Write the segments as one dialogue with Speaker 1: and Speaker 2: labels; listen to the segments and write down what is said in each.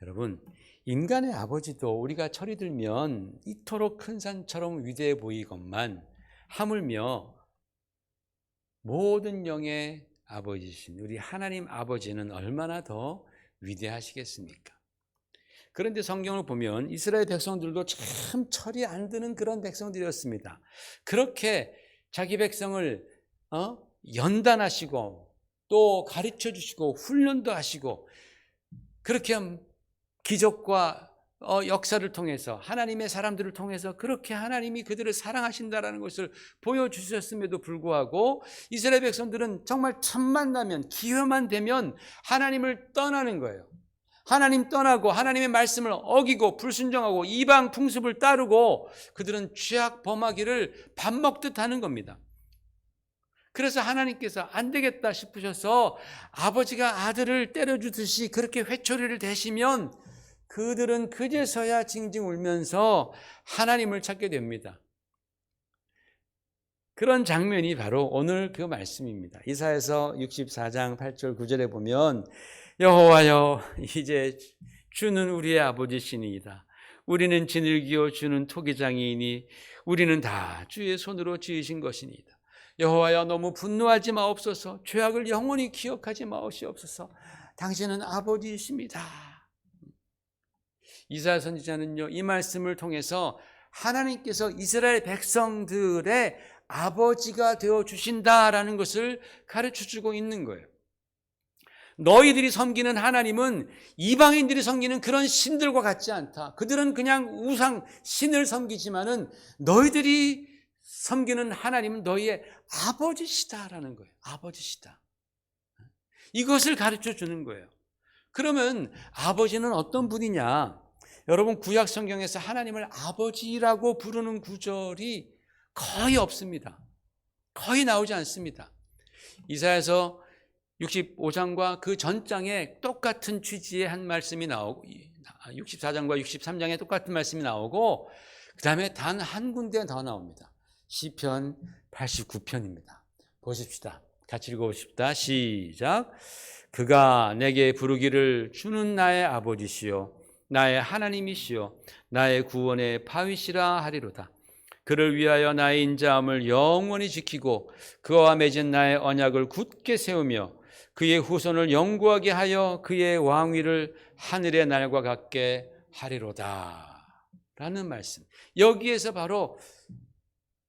Speaker 1: 여러분, 인간의 아버지도 우리가 철이 들면 이토록 큰 산처럼 위대해 보이건만 하물며 모든 영의 아버지신 우리 하나님 아버지는 얼마나 더 위대하시겠습니까? 그런데 성경을 보면 이스라엘 백성들도 참 철이 안 드는 그런 백성들이었습니다. 그렇게 자기 백성을 연단하시고 또 가르쳐 주시고 훈련도 하시고 그렇게 기적과 역사를 통해서 하나님의 사람들을 통해서 그렇게 하나님이 그들을 사랑하신다라는 것을 보여주셨음에도 불구하고 이스라엘 백성들은 정말 틈만 나면 기회만 되면 하나님을 떠나는 거예요. 하나님 떠나고 하나님의 말씀을 어기고 불순종하고 이방 풍습을 따르고 그들은 죄악 범하기를 밥 먹듯 하는 겁니다. 그래서 하나님께서 안 되겠다 싶으셔서 아버지가 아들을 때려주듯이 그렇게 회초리를 대시면 그들은 그제서야 징징 울면서 하나님을 찾게 됩니다. 그런 장면이 바로 오늘 그 말씀입니다. 이사야서 64장 8절 9절에 보면 여호와여 이제 주는 우리의 아버지시니이다. 우리는 지늘기요 주는 토기장이이니 우리는 다 주의 손으로 지으신 것이니이다. 여호와여 너무 분노하지 마옵소서. 죄악을 영원히 기억하지 마옵시옵소서. 당신은 아버지이십니다. 이사야 선지자는요 이 말씀을 통해서 하나님께서 이스라엘 백성들의 아버지가 되어 주신다라는 것을 가르쳐주고 있는 거예요. 너희들이 섬기는 하나님은 이방인들이 섬기는 그런 신들과 같지 않다. 그들은 그냥 우상 신을 섬기지만은 너희들이 섬기는 하나님은 너희의 아버지시다라는 거예요. 아버지시다. 이것을 가르쳐 주는 거예요. 그러면 아버지는 어떤 분이냐? 여러분 구약 성경에서 하나님을 아버지라고 부르는 구절이 거의 없습니다. 거의 나오지 않습니다. 이사야서 65장과 그 전장에 똑같은 취지의 한 말씀이 나오고 64장과 63장에 똑같은 말씀이 나오고 그 다음에 단 한 군데 더 나옵니다. 시편 89편입니다. 보십시다. 같이 읽어봅시다. 시작. 그가 내게 부르기를 주는 나의 아버지시요 나의 하나님이시요 나의 구원의 바위시라 하리로다. 그를 위하여 나의 인자함을 영원히 지키고 그와 맺은 나의 언약을 굳게 세우며 그의 후손을 영구하게 하여 그의 왕위를 하늘의 날과 같게 하리로다 라는 말씀. 여기에서 바로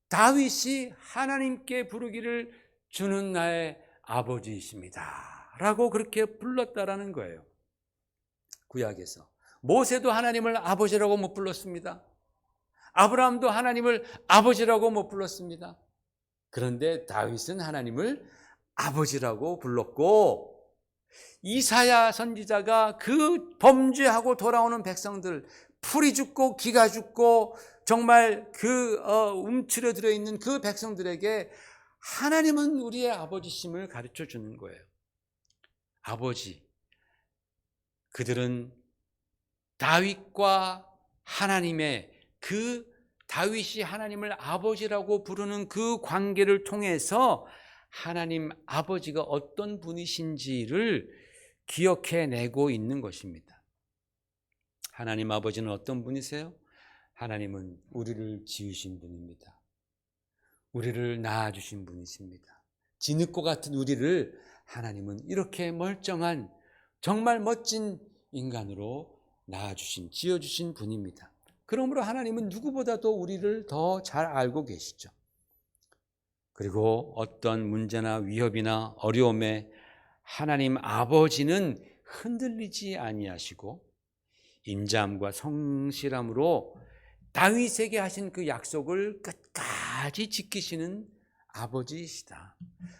Speaker 1: 다윗이 하나님께 부르기를 주는 나의 아버지이십니다 라고 그렇게 불렀다라는 거예요. 구약에서 모세도 하나님을 아버지라고 못 불렀습니다. 아브라함도 하나님을 아버지라고 못 불렀습니다. 그런데 다윗은 하나님을 아버지라고 불렀고 이사야 선지자가 그 범죄하고 돌아오는 백성들 풀이 죽고 기가 죽고 정말 그 움츠려 들어있는 그 백성들에게 하나님은 우리의 아버지심을 가르쳐 주는 거예요. 아버지. 그들은 다윗과 하나님의 그 다윗이 하나님을 아버지라고 부르는 그 관계를 통해서 하나님 아버지가 어떤 분이신지를 기억해내고 있는 것입니다. 하나님 아버지는 어떤 분이세요? 하나님은 우리를 지으신 분입니다. 우리를 낳아주신 분이십니다. 진흙과 같은 우리를 하나님은 이렇게 멀쩡한 정말 멋진 인간으로 낳아주신, 지어주신 분입니다. 그러므로 하나님은 누구보다도 우리를 더 잘 알고 계시죠. 그리고 어떤 문제나 위협이나 어려움에 하나님 아버지는 흔들리지 아니하시고 인자함과 성실함으로 다윗에게 하신 그 약속을 끝까지 지키시는 아버지이시다.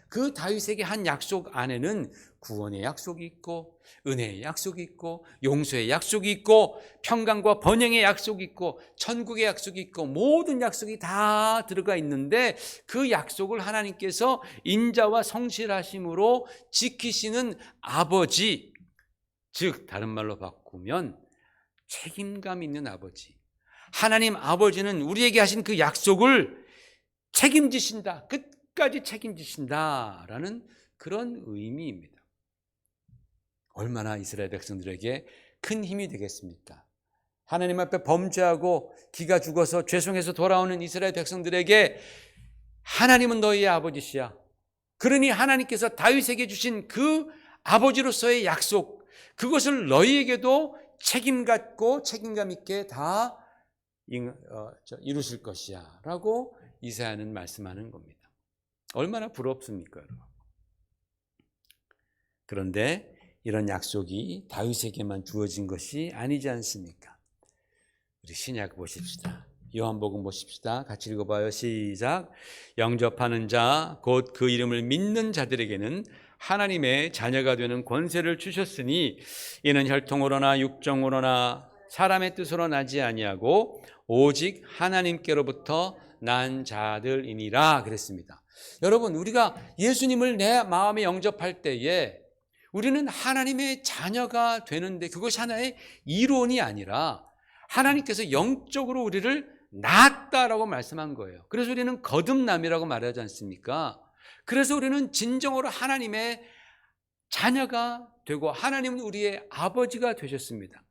Speaker 1: 그 다윗에게 한 약속 안에는 구원의 약속이 있고 은혜의 약속이 있고 용서의 약속이 있고 평강과 번영의 약속이 있고 천국의 약속이 있고 모든 약속이 다 들어가 있는데 그 약속을 하나님께서 인자와 성실하심으로 지키시는 아버지, 즉 다른 말로 바꾸면 책임감 있는 아버지. 하나님 아버지는 우리에게 하신 그 약속을 책임지신다. 끝까지 책임지신다라는 그런 의미입니다. 얼마나 이스라엘 백성들에게 큰 힘이 되겠습니까? 하나님 앞에 범죄하고 기가 죽어서 죄송해서 돌아오는 이스라엘 백성들에게 하나님은 너희의 아버지시야. 그러니 하나님께서 다윗에게 주신 그 아버지로서의 약속, 그것을 너희에게도 책임 갖고 책임감 있게 다 이루실 것이야 라고 이사야는 말씀하는 겁니다. 얼마나 부럽습니까, 여러분? 그런데 이런 약속이 다윗에게만 주어진 것이 아니지 않습니까? 우리 신약 보십시다. 요한복음 보십시다. 같이 읽어봐요. 시작. 영접하는 자, 곧 그 이름을 믿는 자들에게는 하나님의 자녀가 되는 권세를 주셨으니 이는 혈통으로나 육정으로나 사람의 뜻으로 나지 아니하고 오직 하나님께로부터 난 자들이니라 그랬습니다. 여러분, 우리가 예수님을 내 마음에 영접할 때에 우리는 하나님의 자녀가 되는데 그것이 하나의 이론이 아니라 하나님께서 영적으로 우리를 낳았다라고 말씀한 거예요. 그래서 우리는 거듭남이라고 말하지 않습니까? 그래서 우리는 진정으로 하나님의 자녀가 되고 하나님은 우리의 아버지가 되셨습니다.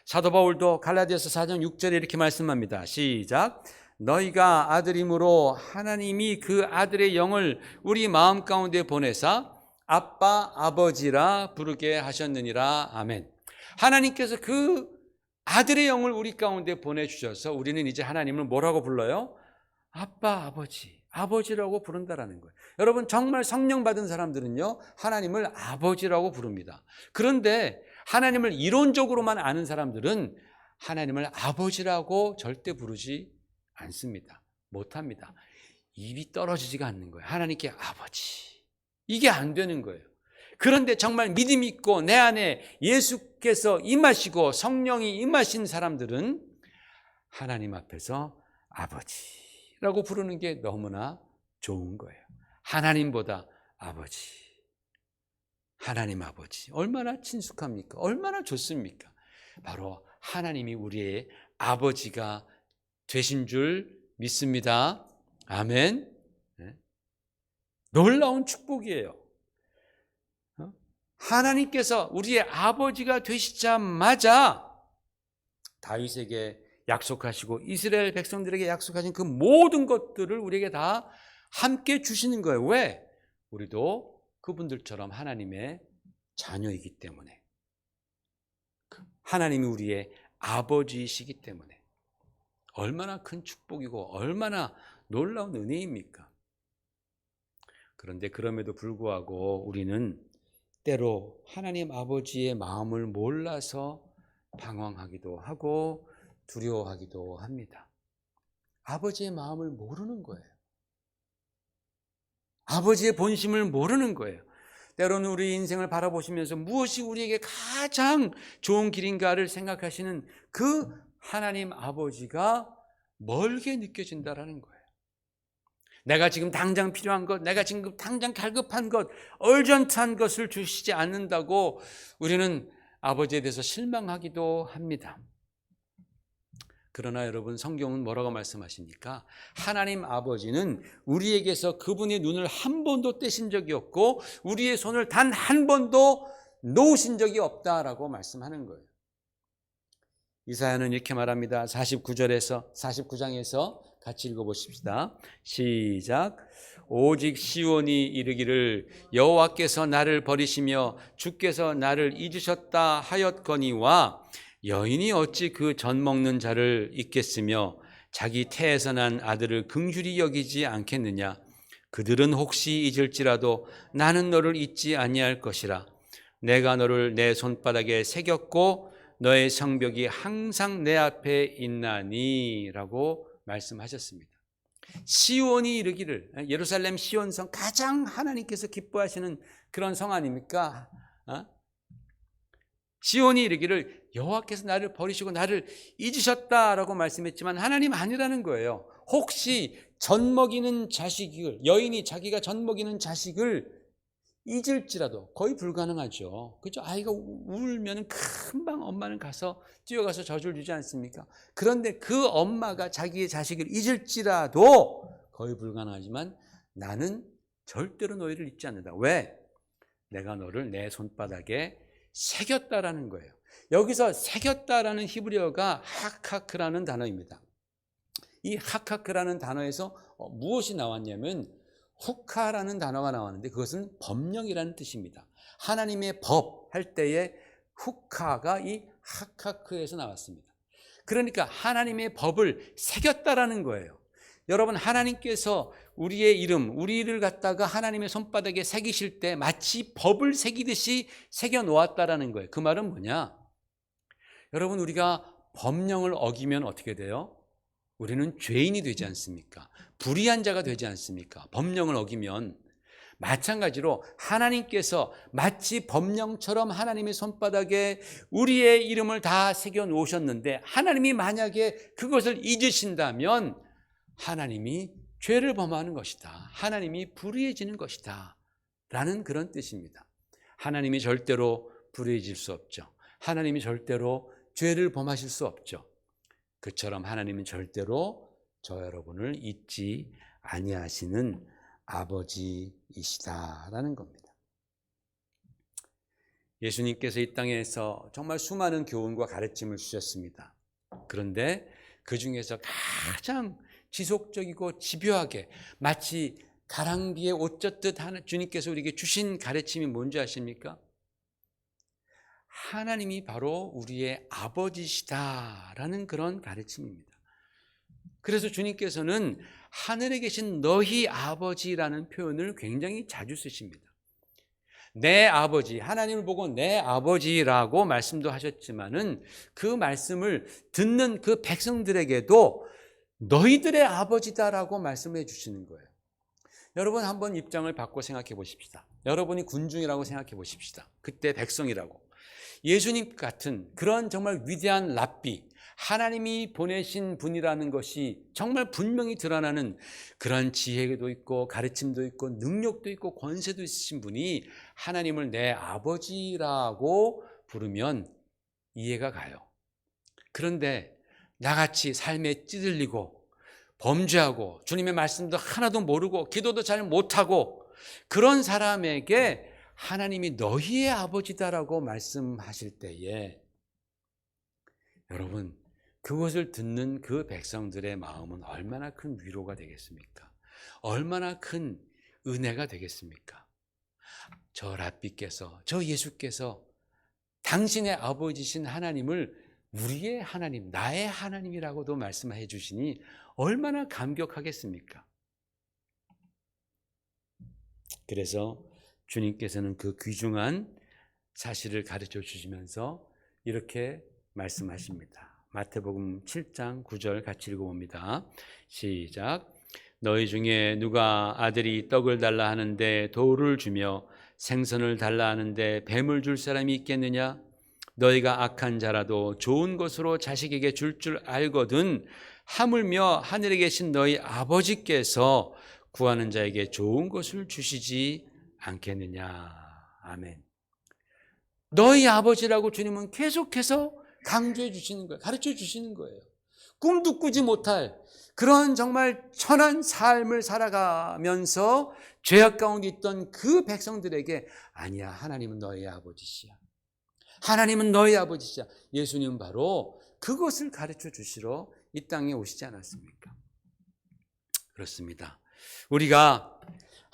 Speaker 1: 사도 바울도 갈라디아서 4장 6절에 이렇게 말씀합니다. 시작. 너희가 아들임으로 하나님이 그 아들의 영을 우리 마음 가운데 보내사 아빠 아버지라 부르게 하셨느니라. 아멘. 하나님께서 그 아들의 영을 우리 가운데 보내주셔서 우리는 이제 하나님을 뭐라고 불러요? 아빠 아버지, 아버지라고 부른다라는 거예요. 여러분, 정말 성령 받은 사람들은요 하나님을 아버지라고 부릅니다. 그런데 하나님을 이론적으로만 아는 사람들은 하나님을 아버지라고 절대 부르지 않습니다. 못합니다. 입이 떨어지지가 않는 거예요. 하나님께 아버지, 이게 안 되는 거예요. 그런데 정말 믿음 있고 내 안에 예수께서 임하시고 성령이 임하신 사람들은 하나님 앞에서 아버지라고 부르는 게 너무나 좋은 거예요. 하나님보다 아버지, 하나님 아버지 얼마나 친숙합니까? 얼마나 좋습니까? 바로 하나님이 우리의 아버지가 되신 줄 믿습니다. 아멘. 놀라운 축복이에요. 하나님께서 우리의 아버지가 되시자마자 다윗에게 약속하시고 이스라엘 백성들에게 약속하신 그 모든 것들을 우리에게 다 함께 주시는 거예요. 왜? 우리도 그분들처럼 하나님의 자녀이기 때문에, 하나님이 우리의 아버지이시기 때문에. 얼마나 큰 축복이고 얼마나 놀라운 은혜입니까? 그런데 그럼에도 불구하고 우리는 때로 하나님 아버지의 마음을 몰라서 방황하기도 하고 두려워하기도 합니다. 아버지의 마음을 모르는 거예요. 아버지의 본심을 모르는 거예요. 때로는 우리 인생을 바라보시면서 무엇이 우리에게 가장 좋은 길인가를 생각하시는 그 하나님 아버지가 멀게 느껴진다라는 거예요. 내가 지금 당장 필요한 것, 내가 지금 당장 갈급한 것, 얼전트한 것을 주시지 않는다고 우리는 아버지에 대해서 실망하기도 합니다. 그러나 여러분, 성경은 뭐라고 말씀하십니까? 하나님 아버지는 우리에게서 그분의 눈을 한 번도 떼신 적이 없고 우리의 손을 단 한 번도 놓으신 적이 없다라고 말씀하는 거예요. 이사야는 이렇게 말합니다. 49장에서 같이 읽어보십시다. 시작. 오직 시온이 이르기를 여호와께서 나를 버리시며 주께서 나를 잊으셨다 하였거니와 여인이 어찌 그 젖 먹는 자를 잊겠으며 자기 태에서 난 아들을 긍휼히 여기지 않겠느냐. 그들은 혹시 잊을지라도 나는 너를 잊지 아니할 것이라. 내가 너를 내 손바닥에 새겼고 너의 성벽이 항상 내 앞에 있나니 라고 말씀하셨습니다. 시온이 이르기를, 예루살렘 시온성, 가장 하나님께서 기뻐하시는 그런 성 아닙니까? 시온이 이르기를 여호와께서 나를 버리시고 나를 잊으셨다라고 말씀했지만 하나님 아니라는 거예요. 혹시 젖 먹이는 자식을, 여인이 자기가 젖 먹이는 자식을 잊을지라도, 거의 불가능하죠. 그죠? 아이가 울면 금방 엄마는 뛰어가서 젖을 주지 않습니까? 그런데 그 엄마가 자기의 자식을 잊을지라도 거의 불가능하지만 나는 절대로 너희를 잊지 않는다. 왜? 내가 너를 내 손바닥에 새겼다라는 거예요. 여기서 새겼다라는 히브리어가 하카크라는 단어입니다. 이 하카크라는 단어에서 무엇이 나왔냐면 후카라는 단어가 나왔는데 그것은 법령이라는 뜻입니다. 하나님의 법 할 때에 후카가 이 하카크에서 나왔습니다. 그러니까 하나님의 법을 새겼다라는 거예요. 여러분, 하나님께서 우리의 이름, 우리를 갖다가 하나님의 손바닥에 새기실 때 마치 법을 새기듯이 새겨 놓았다라는 거예요. 그 말은 뭐냐? 여러분, 우리가 법령을 어기면 어떻게 돼요? 우리는 죄인이 되지 않습니까? 불의한 자가 되지 않습니까? 법령을 어기면. 마찬가지로 하나님께서 마치 법령처럼 하나님의 손바닥에 우리의 이름을 다 새겨 놓으셨는데 하나님이 만약에 그것을 잊으신다면 하나님이 죄를 범하는 것이다. 하나님이 불의해지는 것이다. 라는 그런 뜻입니다. 하나님이 절대로 불의해질 수 없죠. 하나님이 절대로 죄를 범하실 수 없죠. 그처럼 하나님은 절대로 저 여러분을 잊지 아니하시는 아버지이시다라는 겁니다. 예수님께서 이 땅에서 정말 수많은 교훈과 가르침을 주셨습니다. 그런데 그 중에서 가장 지속적이고 집요하게 마치 가랑비에 옷 젖듯 주님께서 우리에게 주신 가르침이 뭔지 아십니까? 하나님이 바로 우리의 아버지시다라는 그런 가르침입니다. 그래서 주님께서는 하늘에 계신 너희 아버지라는 표현을 굉장히 자주 쓰십니다. 내 아버지, 하나님을 보고 내 아버지라고 말씀도 하셨지만은 그 말씀을 듣는 그 백성들에게도 너희들의 아버지다라고 말씀해 주시는 거예요. 여러분, 한번 입장을 바꿔 생각해 보십시다. 여러분이 군중이라고 생각해 보십시다. 그때 백성이라고. 예수님 같은 그런 정말 위대한 랍비, 하나님이 보내신 분이라는 것이 정말 분명히 드러나는 그런 지혜도 있고 가르침도 있고 능력도 있고 권세도 있으신 분이 하나님을 내 아버지라고 부르면 이해가 가요. 그런데 나같이 삶에 찌들리고 범죄하고 주님의 말씀도 하나도 모르고 기도도 잘 못하고 그런 사람에게 하나님이 너희의 아버지다라고 말씀하실 때에 여러분, 그것을 듣는 그 백성들의 마음은 얼마나 큰 위로가 되겠습니까? 얼마나 큰 은혜가 되겠습니까? 저 랍비께서, 저 예수께서 당신의 아버지신 하나님을 우리의 하나님, 나의 하나님이라고도 말씀해 주시니 얼마나 감격하겠습니까? 그래서 주님께서는 그 귀중한 사실을 가르쳐 주시면서 이렇게 말씀하십니다. 마태복음 7장 9절 같이 읽어봅니다. 시작. 너희 중에 누가 아들이 떡을 달라 하는데 돌을 주며 생선을 달라 하는데 뱀을 줄 사람이 있겠느냐? 너희가 악한 자라도 좋은 것으로 자식에게 줄 알거든 하물며 하늘에 계신 너희 아버지께서 구하는 자에게 좋은 것을 주시지 않겠느냐. 아멘. 너희 아버지라고 주님은 계속해서 강조해 주시는 거예요. 가르쳐 주시는 거예요. 꿈도 꾸지 못할 그런 정말 천한 삶을 살아가면서 죄악 가운데 있던 그 백성들에게 아니야, 하나님은 너희 아버지시야. 하나님은 너희 아버지시야. 예수님은 바로 그것을 가르쳐 주시러 이 땅에 오시지 않았습니까? 그렇습니다. 우리가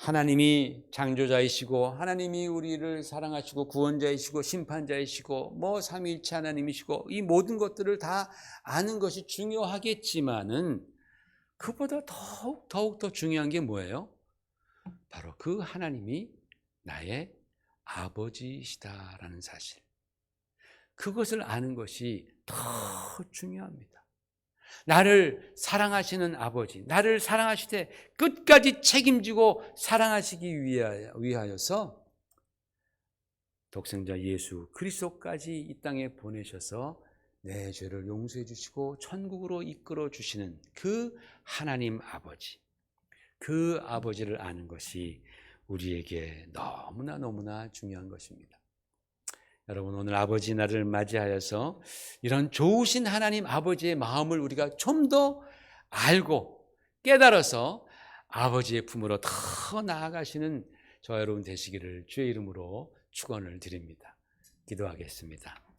Speaker 1: 하나님이 창조자이시고 하나님이 우리를 사랑하시고 구원자이시고 심판자이시고 삼위일체 하나님이시고 이 모든 것들을 다 아는 것이 중요하겠지만은 그보다 더욱 더 중요한 게 뭐예요? 바로 그 하나님이 나의 아버지시다라는 사실. 그것을 아는 것이 더 중요합니다. 나를 사랑하시는 아버지, 나를 사랑하시되 끝까지 책임지고 사랑하시기 위하여서 독생자 예수 그리스도까지 이 땅에 보내셔서 내 죄를 용서해 주시고 천국으로 이끌어 주시는 그 하나님 아버지, 그 아버지를 아는 것이 우리에게 너무나 중요한 것입니다. 여러분, 오늘 아버지 날을 맞이하여서 이런 좋으신 하나님 아버지의 마음을 우리가 좀 더 알고 깨달아서 아버지의 품으로 더 나아가시는 저 여러분 되시기를 주의 이름으로 축원을 드립니다. 기도하겠습니다.